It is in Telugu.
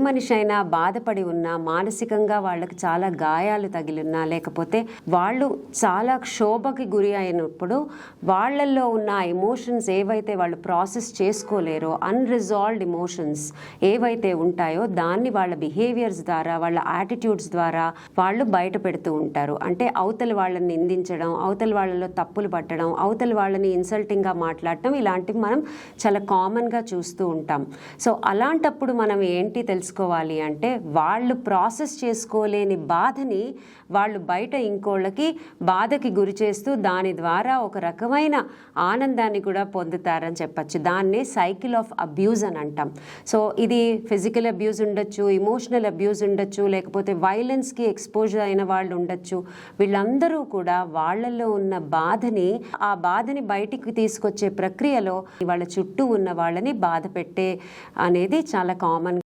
మనిషి అయినా బాధపడి ఉన్నా, మానసికంగా వాళ్ళకి చాలా గాయాలు తగిలిన్నా, లేకపోతే వాళ్ళు చాలా క్షోభకి గురి అయినప్పుడు వాళ్ళల్లో ఉన్న ఎమోషన్స్ ఏవైతే వాళ్ళు ప్రాసెస్ చేసుకోలేరో, అన్రిజాల్వ్డ్ ఎమోషన్స్ ఏవైతే ఉంటాయో దాన్ని వాళ్ళ బిహేవియర్స్ ద్వారా, వాళ్ళ యాటిట్యూడ్స్ ద్వారా వాళ్ళు బయట పెడుతూ ఉంటారు. అంటే అవతల వాళ్ళని నిందించడం, అవతల వాళ్ళలో తప్పులు పట్టడం, అవతల వాళ్ళని ఇన్సల్టింగ్గా మాట్లాడటం, ఇలాంటివి మనం చాలా కామన్గా చూస్తూ ఉంటాం. సో అలాంటప్పుడు మనం ఏంటి తెలుసుకోవాలి అంటే, వాళ్ళు ప్రాసెస్ చేసుకోలేని బాధని వాళ్ళు బయట ఇంకోళ్ళకి బాధకి గురి చేస్తూ దాని ద్వారా ఒక రకమైన ఆనందాన్ని కూడా పొందుతారని చెప్పచ్చు. దాన్నే సైకిల్ ఆఫ్ అబ్యూజ్ అని అంటాం. సో ఇది ఫిజికల్ అబ్యూజ్ ఉండొచ్చు, ఇమోషనల్ అబ్యూజ్ ఉండొచ్చు, లేకపోతే వైలెన్స్కి ఎక్స్పోజర్ అయిన వాళ్ళు ఉండొచ్చు. వీళ్ళందరూ కూడా వాళ్ళల్లో ఉన్న బాధని, ఆ బాధని బయటికి తీసుకొచ్చే ప్రక్రియలో వాళ్ళ చుట్టూ ఉన్న వాళ్ళని బాధ పెట్టే అనేది చాలా కామన్.